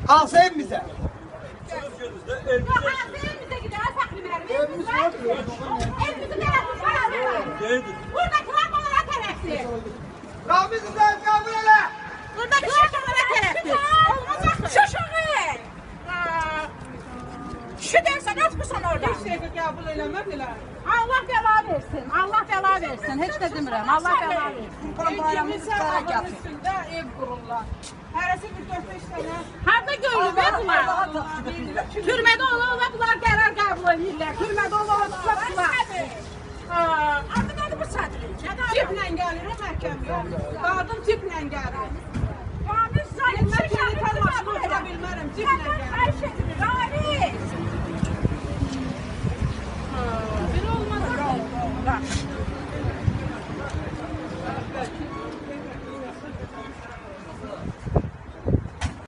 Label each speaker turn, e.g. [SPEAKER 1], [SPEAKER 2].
[SPEAKER 1] Alsa evimize.
[SPEAKER 2] Evimize gider, saklımayalım. Evimiz var. Evimizi tarafı var. Buradakiler onlara taraflı.
[SPEAKER 1] Ramiz'den kabul ele.
[SPEAKER 2] Buradakiler onlara taraflı. Şaşırın. Şu dersen atmışsan orada.
[SPEAKER 3] Hiç şey kabul eləmədilər.
[SPEAKER 2] Allah bela versin. Allah bela versin. Hiç de demirəm. Allah bela versin.
[SPEAKER 3] Evimizin üstündə ev qururlar. Hərəsi bir 4-5 dənə.
[SPEAKER 2] Harda görülüb bunlar? Türmədə ola bunlar qərar qəbul edirlər. Türmədə ola bunlar. Adı bu çadır.
[SPEAKER 3] Ciplə gəlir o məhkəməyə. Qadın ciplə gəlir.
[SPEAKER 2] Qanun sayılır.